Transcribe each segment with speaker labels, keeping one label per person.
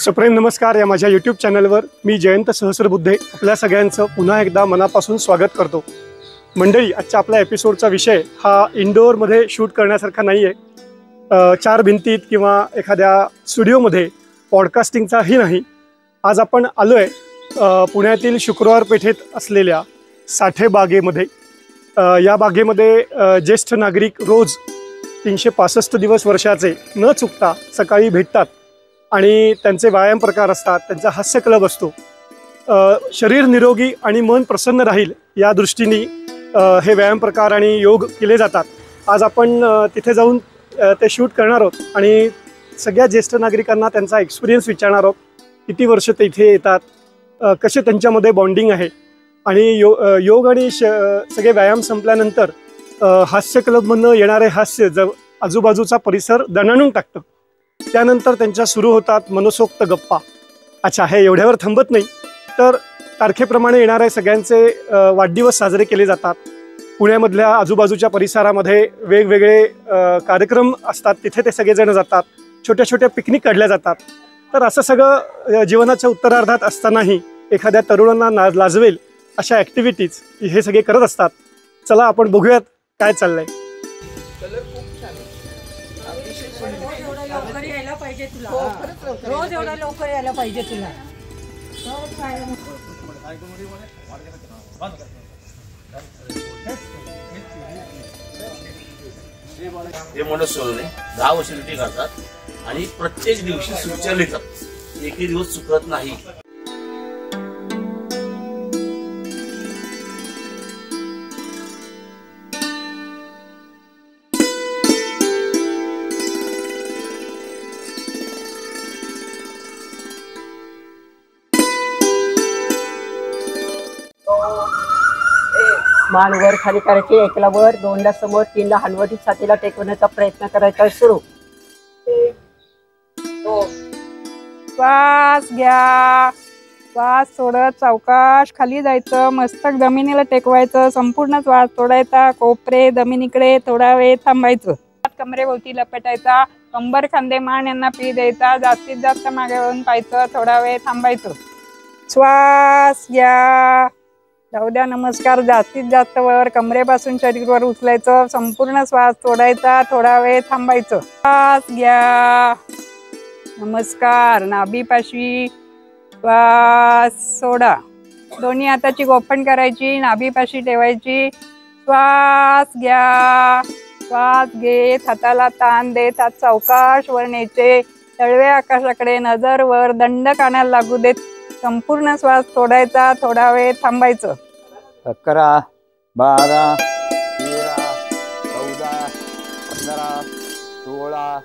Speaker 1: सप्रेम नमस्कार। या माझ्या यूट्यूब चॅनलवर मी जयंत सहस्रबुद्धे आपल्या सगळ्यांचं पुन्हा एकदा मनापासून स्वागत करतो। मंडळी, आजच्या आपल्या एपिसोडचा विषय हा इंडोरमध्ये शूट करण्यासारखा नाही आहे, चार भिंतीत किंवा एखाद्या स्टुडिओमध्ये पॉडकास्टिंगचाही नाही। आज आपण आलो आहे पुण्यातील शुक्रवार पेठेत असलेल्या साठे बागेमध्ये। या बागेमध्ये ज्येष्ठ नागरिक रोज 365 दिवस वर्षाचे न चुकता सकाळी भेटतात आणि त्यांचे व्यायाम प्रकार असतात, त्यांचा हास्य क्लब असतो। शरीर निरोगी आणि मन प्रसन्न राहील या दृष्टीने हे व्यायाम प्रकार आणि योग केले जातात। आज आपण तिथे जाऊन ते शूट करणार आहोत आणि सगळ्या ज्येष्ठ नागरिकांना त्यांचा एक्सपिरियन्स विचारणार आहोत। किती वर्ष ते इथे येतात, कसे त्यांच्यामध्ये बॉन्डिंग आहे आणि योग आणि सगळे व्यायाम संपल्यानंतर हास्य क्लबमधनं येणारे हास्य आजूबाजूचा परिसर दणाणून टाकतं। त्यानंतर त्यांच्या सुरू होतात मनसोक्त गप्पा। अच्छा, हे एवढ्यावर थांबत नाही, तर तारखेप्रमाणे येणारे सगळ्यांचे वाढदिवस साजरे केले जातात। पुण्यामधल्या आजूबाजूच्या परिसरामध्ये वेगवेगळे कार्यक्रम असतात, तिथे ते सगळेजण जातात। छोट्या छोट्या पिकनिक काढल्या जातात। तर असं सगळं जीवनाच्या उत्तरार्धात असतानाही एखाद्या तरुणांना लाजवेल अशा ॲक्टिव्हिटीज हे सगळे करत असतात। चला आपण बघूयात काय चाललंय।
Speaker 2: रोज एवढा लवकर यायला पाहिजे तुला।
Speaker 3: हे मनसोने 10 वर्ष ड्युटी करतात आणि प्रत्येक दिवशी सुविचार लिहितात, एकही दिवस चुकत नाही।
Speaker 2: मान वर खाली करायची, एकला वर, दोनला समोर, तीनला हलवटी, छातीला टेकवण्याचा प्रयत्न करायचा। सुरू।
Speaker 4: श्वास घ्या, श्वास सोडत सावकाश खाली जायचं, मस्तक जमिनीला टेकवायचं, संपूर्ण श्वास सोडायचा, कोपरे जमिनीकडे थोडा वेळ थांबायचं, कमरेभोवती लपेटायचा, कंबर खांदे मान यांना पी द्यायचा, जास्तीत जास्त मागे वळून पाहायचं, थोडा वेळ थांबायचं। श्वास घ्या, जाऊ द्या, नमस्कार। जास्तीत जास्त वर कमरेपासून शरीरवर उचलायचं, संपूर्ण श्वास सोडायचा, थोडा वेळ थांबायचं। श्वास घ्या, नमस्कार। नाभीपाशी श्वास सोडा, दोन्ही हाताची गोफण करायची, नाभीपाशी ठेवायची। श्वास घ्या, श्वास घेत हाताला ताण देत हात सावकाश वर न्यायचे, तळवे आकाशाकडे, नजर वर, दंड कानाला लागू देत संपूर्ण श्वास सोडायचा, थोडा वेळ थांबायचं।
Speaker 5: 11, 12, 13, 14, 15, 16, 17।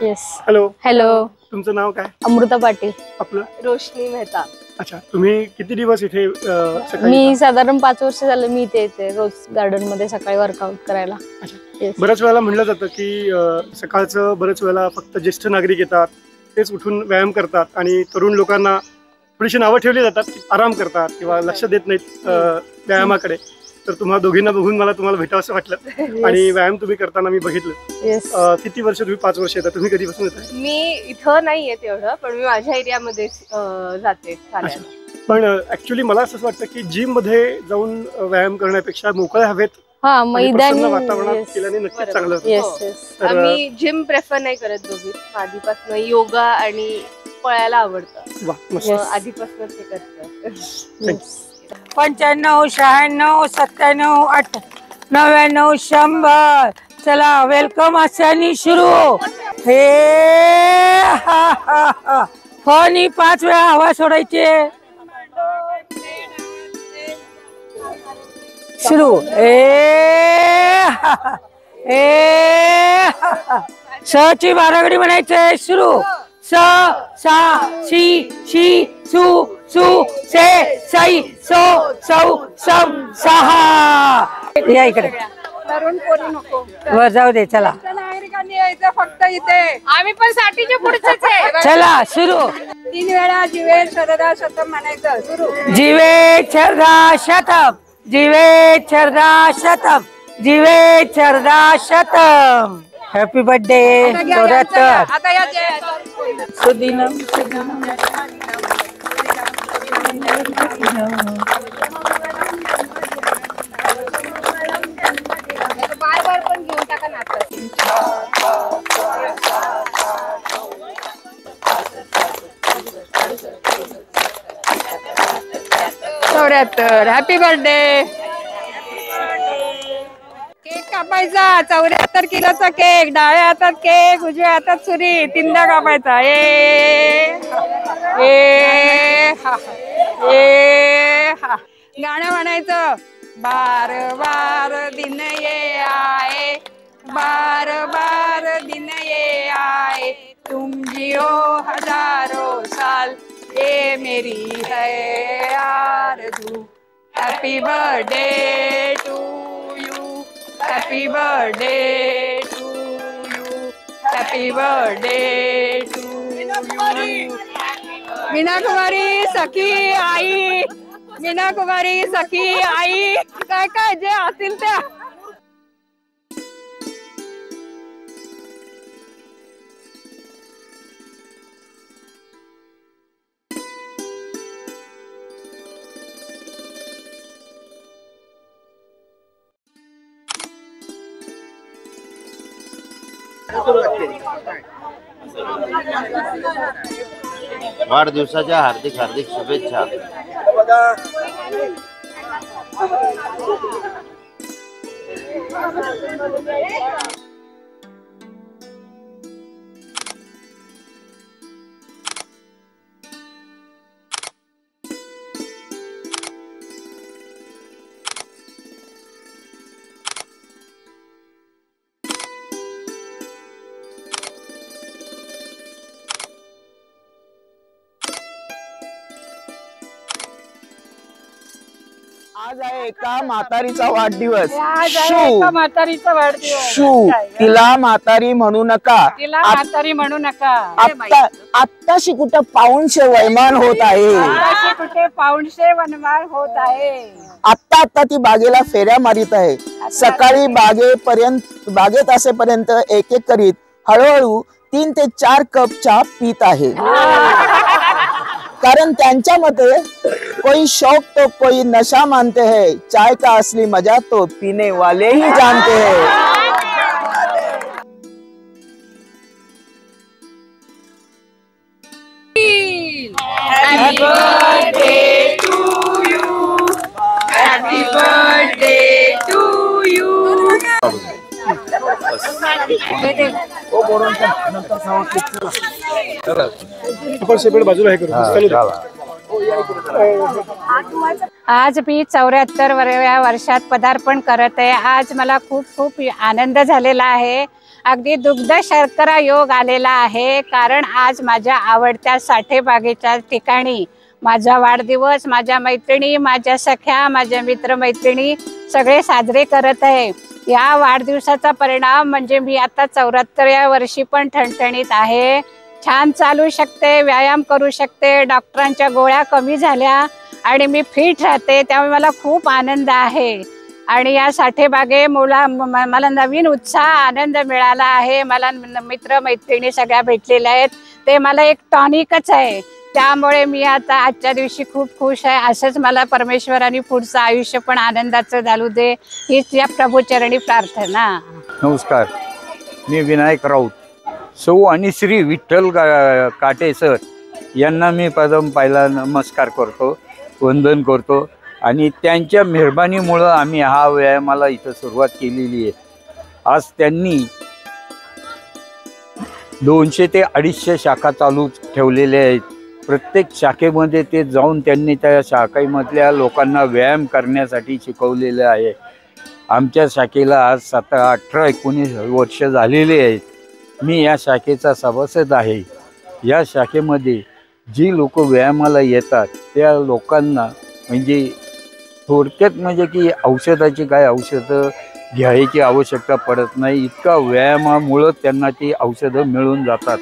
Speaker 6: येस।
Speaker 1: हॅलो।
Speaker 6: हॅलो,
Speaker 1: तुमचं नाव काय?
Speaker 6: अमृता पाटील।
Speaker 1: आपलं?
Speaker 6: रोशनी मेहता।
Speaker 1: अच्छा, तुम्ही किती दिवस इथे सकाळी?
Speaker 6: मी साधारण 5 वर्ष झालं मी इथे येते रोज गार्डन मध्ये सकाळी वर्कआउट करायला।
Speaker 1: अच्छा, बऱ्याच वेळेला म्हणलं जातं की सकाळचं बऱ्याच वेळेला फक्त ज्येष्ठ नागरिक येतात, तेच उठून व्यायाम करतात आणि तरुण लोकांना थोडीशी नावं ठेवली जातात की आराम करतात किंवा लक्ष देत नाहीत व्यायामाकडे। तर तुम्हाला दोघींना बघून मला तुम्हाला भेटावं असं वाटलं आणि व्यायाम तुम्ही करताना मी बघितलं। किती वर्ष? तुम्ही 5 वर्ष येतात। तुम्ही कधीपासून येताय?
Speaker 7: मी इथं नाही येत एवढं, पण मी माझ्या एरियामध्ये जाते।
Speaker 1: पण ऍक्च्युली मला असं वाटतं की जिम मध्ये जाऊन व्यायाम करण्यापेक्षा मोकळ्या हवेत
Speaker 6: मैदानी
Speaker 1: वातावरणात केल्याने नक्कीच चांगलं होतं।
Speaker 7: आम्ही जिम प्रेफर नाही करत दोघी, आधीपासून योगा आणि पळायला आवडतं, आधीपासून ते करतो।
Speaker 4: 95, 96, 97, 98, 99, 100। चला, वेलकम असानी सुरू। हे फनी 5 वेळा हवा सोडायचे। सुरू। ची बारागडी म्हणायचे। सुरू। स सा शी शी सु सु से सई सो सौ सम सहा। या इकडे वर जाऊ दे। चला सगळ्यांनी यायचं फक्त इथे.
Speaker 7: आम्ही पण साठीच्या पुढचेच आहे.
Speaker 8: चला सुरू.
Speaker 4: 3 वेळा जीवे शरदा शतम म्हणायचं. सुरू.
Speaker 8: जीवे शरदा शतम, जीवे शरदा शतम, जीवे शरदा शतम. हॅपी बर्थडे
Speaker 4: आता घ्या यांचं.
Speaker 8: 74.
Speaker 4: आता या जय.
Speaker 8: सुदिनम.
Speaker 7: बार पण घेऊन टाका ना आता.
Speaker 4: 74. Happy birthday. केक कापायचा. 74 किलोचा केक. डाव्या हातात केक, उजव्या हातात सुरी. 3दा कापायचा. गाणं म्हणायचं. बार बार दिन ये आए, बार बार दिन ये आए, तुम जियो हजारों साल, ये मेरी है आरज़ू. Happy birthday to you, happy birthday to you, happy birthday to you. Meena Kumari सखी आई, मीना कुमारी सखी आई, काय काय जे असतील त्या.
Speaker 9: वाढदिवसाच्या हार्दिक हार्दिक शुभेच्छा.
Speaker 5: आज आहे एका म्हातारीचा वाढदिवस.
Speaker 4: आज आहे एका म्हातारीचा वाढदिवस.
Speaker 5: शू तिला म्हातारी म्हणू नका.
Speaker 4: तिला म्हातारी म्हणू नका.
Speaker 5: आत्ताशी कुठं पाऊणशे वैमान होत आहे.
Speaker 4: आताशी कुठे पाऊणशे वनवार होत आहे.
Speaker 5: आता ती बागेला फेऱ्या मारित आहे. सकाळी बागेत असेपर्यंत एक एक करीत हळूहळू 3 ते 4 कप चहा पीत आहे. कारण त्यांच्या मते कोई शौक तो कोई नशा मानते हैं, चाय का असली मजा तो पीने वाले ही जानते हैं.
Speaker 4: Happy birthday to you, happy birthday to you.
Speaker 1: आपण सेपरेट बाजूला हे करू. चालू द्या.
Speaker 4: आज मी 74व्या वर्षात पदार्पण करत आहे. आज मला खूप खूप आनंद झालेला आहे. अगदी दुग्ध शर्करा योग आलेला आहे. कारण आज माझ्या आवडत्या साठेबागेच्या ठिकाणी माझा वाढदिवस माझ्या मैत्रिणी, माझ्या सख्या, माझ्या मित्रमैत्रिणी सगळे साजरे करत आहे. या वाढदिवसाचा परिणाम म्हणजे मी आता 74व्या वर्षी पण ठणठणीत आहे. छान चालू शकते, व्यायाम करू शकते, डॉक्टरांच्या गोळ्या कमी झाल्या आणि मी फिट राहते. त्यामुळे मला खूप आनंद आहे. आणि या साठेबागे मला नवीन उत्साह आनंद मिळाला आहे. मला मित्र मैत्रिणी सगळ्या भेटलेल्या आहेत. ते मला एक टॉनिकच आहे. त्यामुळे मी आता आजच्या दिवशी खूप खुश आहे. असंच मला परमेश्वराने पुढचं आयुष्य पण आनंदाचं घालू दे, हीच या प्रभूचरणी प्रार्थना.
Speaker 5: नमस्कार, मी विनायक राऊत. सौ आणि श्री विठ्ठल काटे सर यांना मी पहिला नमस्कार करतो, वंदन करतो. आणि त्यांच्या मेहरबानीमुळं आम्ही हा व्यायामाला इथं सुरुवात केलेली आहे. आज त्यांनी 200 ते 250 शाखा चालू ठेवलेल्या आहेत. प्रत्येक शाखेमध्ये ते जाऊन त्यांनी त्या शाखेमधल्या लोकांना व्यायाम करण्यासाठी शिकवलेलं आहे. आमच्या शाखेला आज 18-19 वर्ष झालेले आहेत. मी या शाखेचा सभासद आहे. या शाखेमध्ये जी लोक व्यायामाला येतात त्या लोकांना म्हणजे थोडक्यात म्हणजे की औषधाची काय औषधं घ्यायची आवश्यकता पडत नाही. इतका व्यायामामुळं त्यांना ती औषधं मिळून जातात.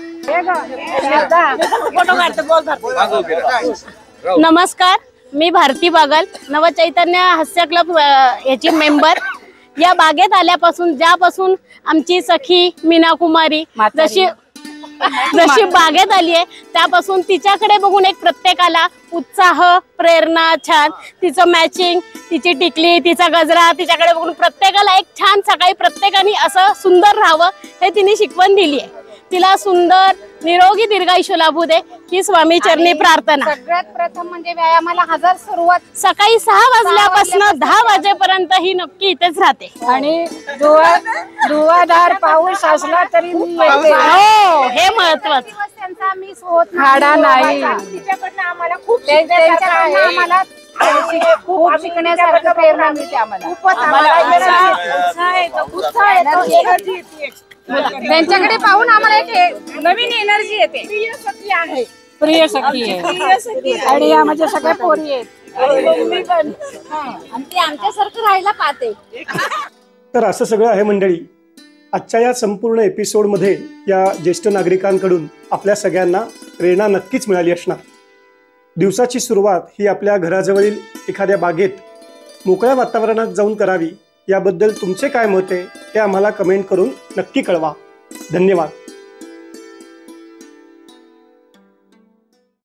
Speaker 10: नमस्कार, मी भारती बागल, नवचैतन्य हास्य क्लब याची मेंबर. या बागेत आल्यापासून ज्यापासून आमची सखी मीना कुमारी जशी बागेत आली आहे त्यापासून तिच्याकडे बघून एक प्रत्येकाला उत्साह, प्रेरणा, छान तिचं मॅचिंग, तिची टिकली, तिचा गजरा, तिच्याकडे बघून प्रत्येकाला एक छान सकाळी प्रत्येकाने असं सुंदर राहावं हे तिने शिकवण दिली आहे. तिला सुंदर निरोगी दीर्घायुष्य लाभू दे ही स्वामी चरणी प्रार्थना.
Speaker 4: सगळ्यात प्रथम म्हणजे व्यायामाला हजर सुरुवात
Speaker 10: सकाळी 6 वाजल्यापासून 10 वाजेपर्यंत ही नक्की इथेच राहते.
Speaker 4: आणि दुवादार पाऊस असला तरी मी येते.
Speaker 10: हो, हे महत्वाचं.
Speaker 4: त्यांचा मिस होत खाडा नाही. तिच्याकडनं आम्हाला खूप शिकण्यासारखं प्रेरणा मिळते. त्यांच्याकडे पाहून आम्हाला एक नवीन एनर्जी येते. प्रिय सखी आहे आणि माझ्या सगळ्या पोरी आहेत आणि ते आमच्यासारखं राहायला पाहते.
Speaker 1: तर असं सगळं आहे मंडळी. आजच्या या संपूर्ण एपिसोडमध्ये या ज्येष्ठ नागरिकांकडून आपल्या सगळ्यांना प्रेरणा नक्कीच मिळाली असणार. दिवसाची सुरुवात ही आपल्या घराजवळील एखाद्या बागेत मोकळ्या वातावरणात जाऊन करावी. याबद्दल तुमचे काय मत आहे ते आम्हाला कमेंट करून नक्की कळवा. धन्यवाद.